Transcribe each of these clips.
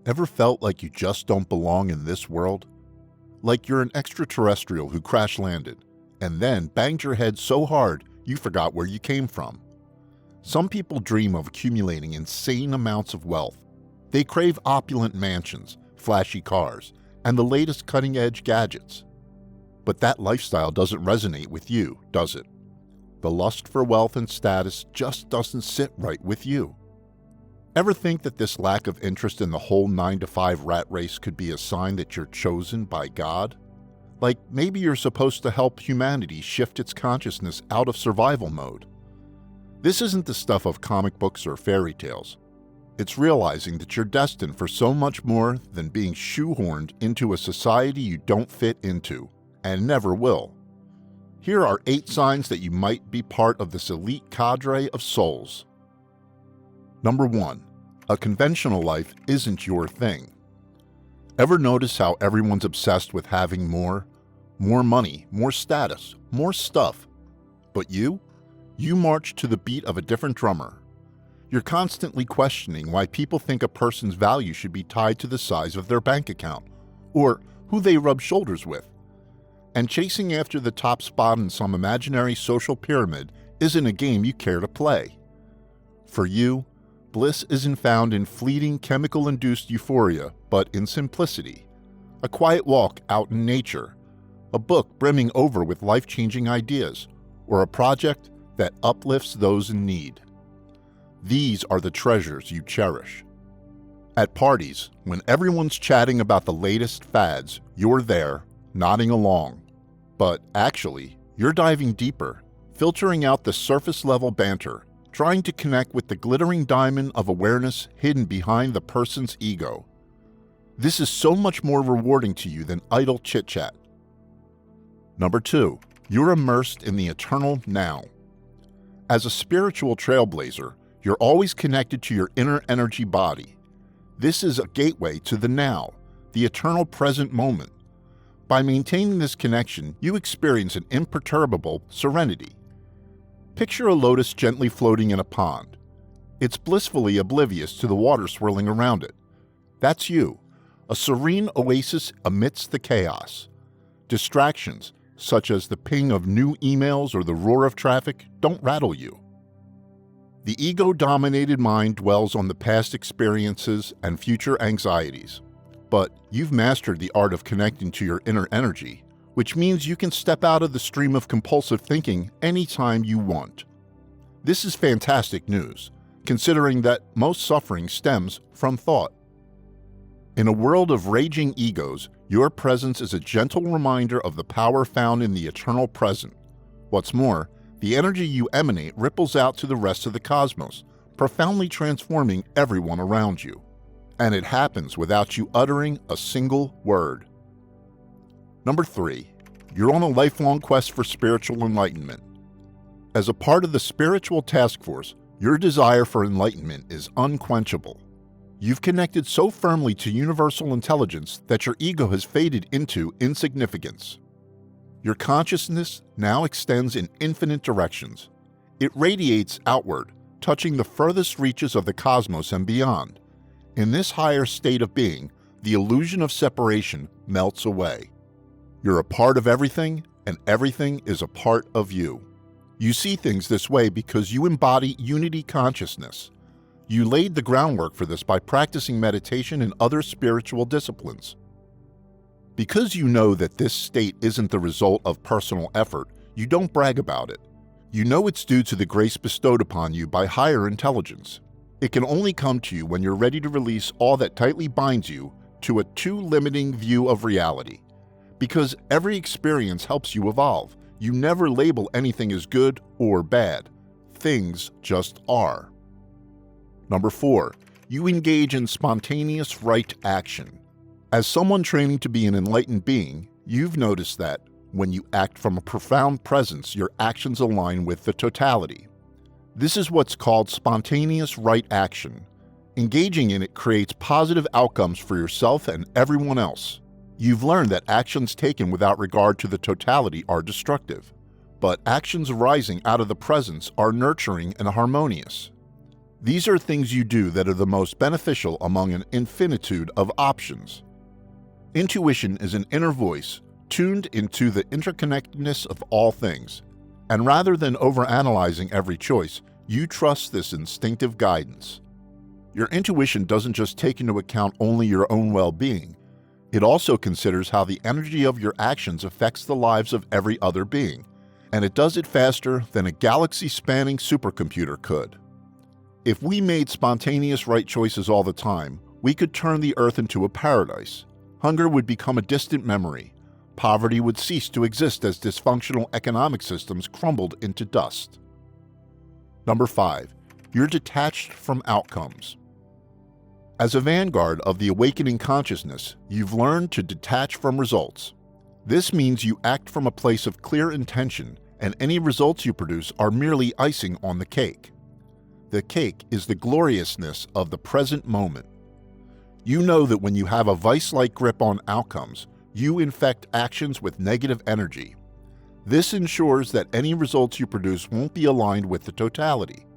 Ever felt like you just don't belong in this world? Like you're an extraterrestrial who crash landed, and then banged your head so hard you forgot where you came from. Some people dream of accumulating insane amounts of wealth. They crave opulent mansions, flashy cars, and the latest cutting-edge gadgets. But that lifestyle doesn't resonate with you, does it? The lust for wealth and status just doesn't sit right with you. Ever think that this lack of interest in the whole 9-to-5 rat race could be a sign that you're chosen by God? Like maybe you're supposed to help humanity shift its consciousness out of survival mode. This isn't the stuff of comic books or fairy tales. It's realizing that you're destined for so much more than being shoehorned into a society you don't fit into, and never will. Here are 8 signs that you might be part of this elite cadre of souls. Number 1. A conventional life isn't your thing. Ever notice how everyone's obsessed with having more? More money, more status, more stuff. But you? You march to the beat of a different drummer. You're constantly questioning why people think a person's value should be tied to the size of their bank account, or who they rub shoulders with. And chasing after the top spot in some imaginary social pyramid isn't a game you care to play. For you, bliss isn't found in fleeting chemical-induced euphoria, but in simplicity. A quiet walk out in nature, a book brimming over with life-changing ideas, or a project that uplifts those in need. These are the treasures you cherish. At parties, when everyone's chatting about the latest fads, you're there, nodding along. But actually, you're diving deeper, filtering out the surface-level banter, trying to connect with the glittering diamond of awareness hidden behind the person's ego. This is so much more rewarding to you than idle chit-chat. Number 2, you're immersed in the eternal now. As a spiritual trailblazer, you're always connected to your inner energy body. This is a gateway to the now, the eternal present moment. By maintaining this connection, you experience an imperturbable serenity. Picture a lotus gently floating in a pond. It's blissfully oblivious to the water swirling around it. That's you, a serene oasis amidst the chaos. Distractions, such as the ping of new emails or the roar of traffic, don't rattle you. The ego-dominated mind dwells on the past experiences and future anxieties. But you've mastered the art of connecting to your inner energy, which means you can step out of the stream of compulsive thinking anytime you want. This is fantastic news, considering that most suffering stems from thought. In a world of raging egos, your presence is a gentle reminder of the power found in the eternal present. What's more, the energy you emanate ripples out to the rest of the cosmos, profoundly transforming everyone around you. And it happens without you uttering a single word. Number 3, you're on a lifelong quest for spiritual enlightenment. As a part of the spiritual task force, your desire for enlightenment is unquenchable. You've connected so firmly to universal intelligence that your ego has faded into insignificance. Your consciousness now extends in infinite directions. It radiates outward, touching the furthest reaches of the cosmos and beyond. In this higher state of being, the illusion of separation melts away. You're a part of everything, and everything is a part of you. You see things this way because you embody unity consciousness. You laid the groundwork for this by practicing meditation and other spiritual disciplines. Because you know that this state isn't the result of personal effort, you don't brag about it. You know it's due to the grace bestowed upon you by higher intelligence. It can only come to you when you're ready to release all that tightly binds you to a too limiting view of reality. Because every experience helps you evolve. You never label anything as good or bad. Things just are. Number 4, you engage in spontaneous right action. As someone training to be an enlightened being, you've noticed that when you act from a profound presence, your actions align with the totality. This is what's called spontaneous right action. Engaging in it creates positive outcomes for yourself and everyone else. You've learned that actions taken without regard to the totality are destructive, but actions arising out of the presence are nurturing and harmonious. These are things you do that are the most beneficial among an infinitude of options. Intuition is an inner voice tuned into the interconnectedness of all things, and rather than overanalyzing every choice, you trust this instinctive guidance. Your intuition doesn't just take into account only your own well-being, it also considers how the energy of your actions affects the lives of every other being, and it does it faster than a galaxy-spanning supercomputer could. If we made spontaneous right choices all the time, we could turn the Earth into a paradise. Hunger would become a distant memory. Poverty would cease to exist as dysfunctional economic systems crumbled into dust. Number 5. You're detached from outcomes. As a vanguard of the awakening consciousness, you've learned to detach from results. This means you act from a place of clear intention, and any results you produce are merely icing on the cake. The cake is the gloriousness of the present moment. You know that when you have a vice-like grip on outcomes, you infect actions with negative energy. This ensures that any results you produce won't be aligned with the totality.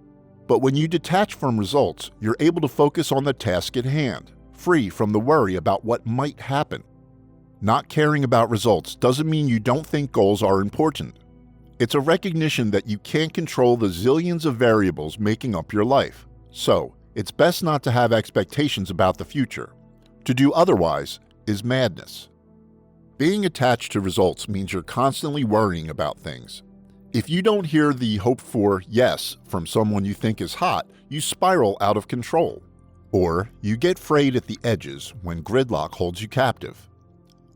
But when you detach from results, you're able to focus on the task at hand, free from the worry about what might happen. Not caring about results doesn't mean you don't think goals are important. It's a recognition that you can't control the zillions of variables making up your life. So, it's best not to have expectations about the future. To do otherwise is madness. Being attached to results means you're constantly worrying about things. If you don't hear the hoped-for yes from someone you think is hot, you spiral out of control. Or you get frayed at the edges when gridlock holds you captive.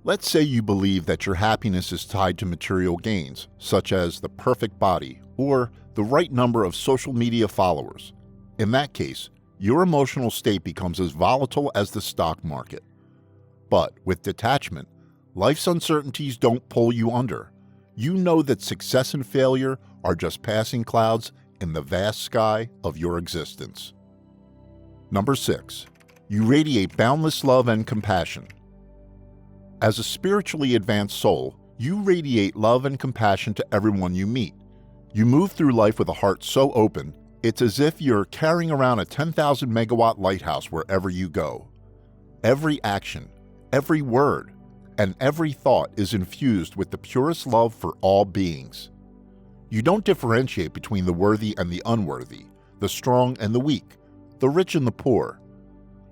Let's say you believe that your happiness is tied to material gains, such as the perfect body or the right number of social media followers. In that case, your emotional state becomes as volatile as the stock market. But with detachment, life's uncertainties don't pull you under. You know that success and failure are just passing clouds in the vast sky of your existence. Number 6. You radiate boundless love and compassion. As a spiritually advanced soul, you radiate love and compassion to everyone you meet. You move through life with a heart so open, it's as if you're carrying around a 10,000 megawatt lighthouse wherever you go. Every action, every word, and every thought is infused with the purest love for all beings. You don't differentiate between the worthy and the unworthy, the strong and the weak, the rich and the poor.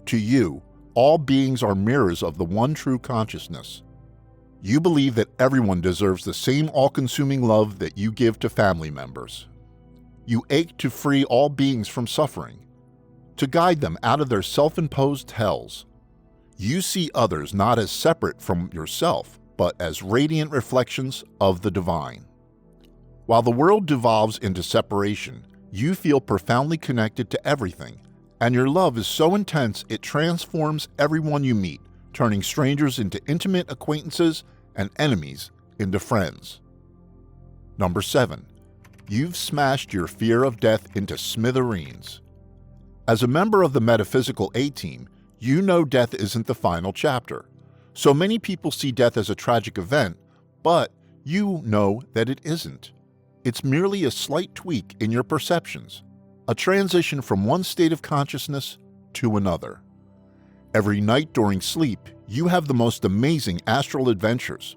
To you, all beings are mirrors of the one true consciousness. You believe that everyone deserves the same all-consuming love that you give to family members. You ache to free all beings from suffering, to guide them out of their self-imposed hells. You see others not as separate from yourself, but as radiant reflections of the divine. While the world devolves into separation, you feel profoundly connected to everything, and your love is so intense it transforms everyone you meet, turning strangers into intimate acquaintances and enemies into friends. Number 7. You've smashed your fear of death into smithereens. As a member of the metaphysical A-team, you know death isn't the final chapter. So many people see death as a tragic event, but you know that it isn't. It's merely a slight tweak in your perceptions, a transition from one state of consciousness to another. Every night during sleep, you have the most amazing astral adventures.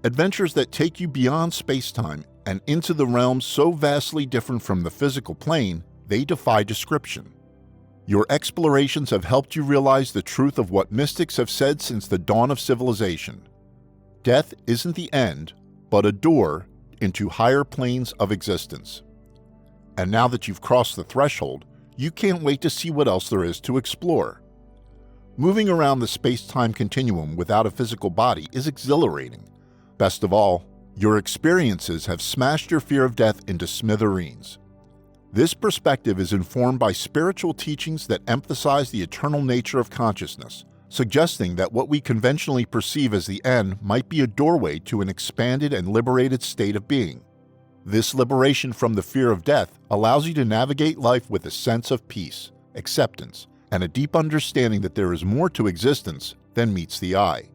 Adventures that take you beyond space-time and into the realms so vastly different from the physical plane, they defy description. Your explorations have helped you realize the truth of what mystics have said since the dawn of civilization. Death isn't the end, but a door into higher planes of existence. And now that you've crossed the threshold, you can't wait to see what else there is to explore. Moving around the space-time continuum without a physical body is exhilarating. Best of all, your experiences have smashed your fear of death into smithereens. This perspective is informed by spiritual teachings that emphasize the eternal nature of consciousness, suggesting that what we conventionally perceive as the end might be a doorway to an expanded and liberated state of being. This liberation from the fear of death allows you to navigate life with a sense of peace, acceptance, and a deep understanding that there is more to existence than meets the eye.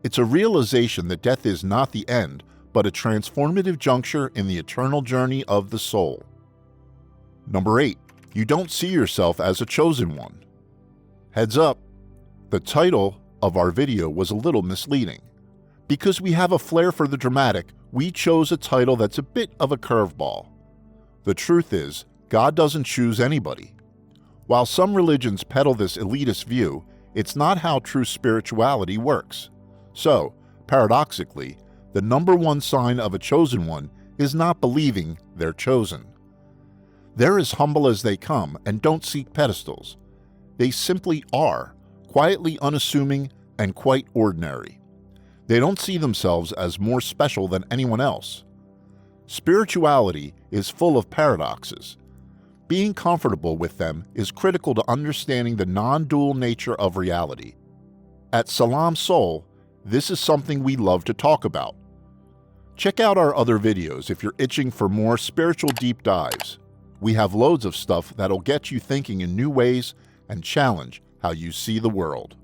It's a realization that death is not the end, but a transformative juncture in the eternal journey of the soul. Number 8. You don't see yourself as a chosen one. Heads up, the title of our video was a little misleading. Because we have a flair for the dramatic, we chose a title that's a bit of a curveball. The truth is, God doesn't choose anybody. While some religions peddle this elitist view, it's not how true spirituality works. So, paradoxically, the number one sign of a chosen one is not believing they're chosen. They're as humble as they come and don't seek pedestals. They simply are, quietly unassuming and quite ordinary. They don't see themselves as more special than anyone else. Spirituality is full of paradoxes. Being comfortable with them is critical to understanding the non-dual nature of reality. At Salam Soul, this is something we love to talk about. Check out our other videos if you're itching for more spiritual deep dives. We have loads of stuff that'll get you thinking in new ways and challenge how you see the world.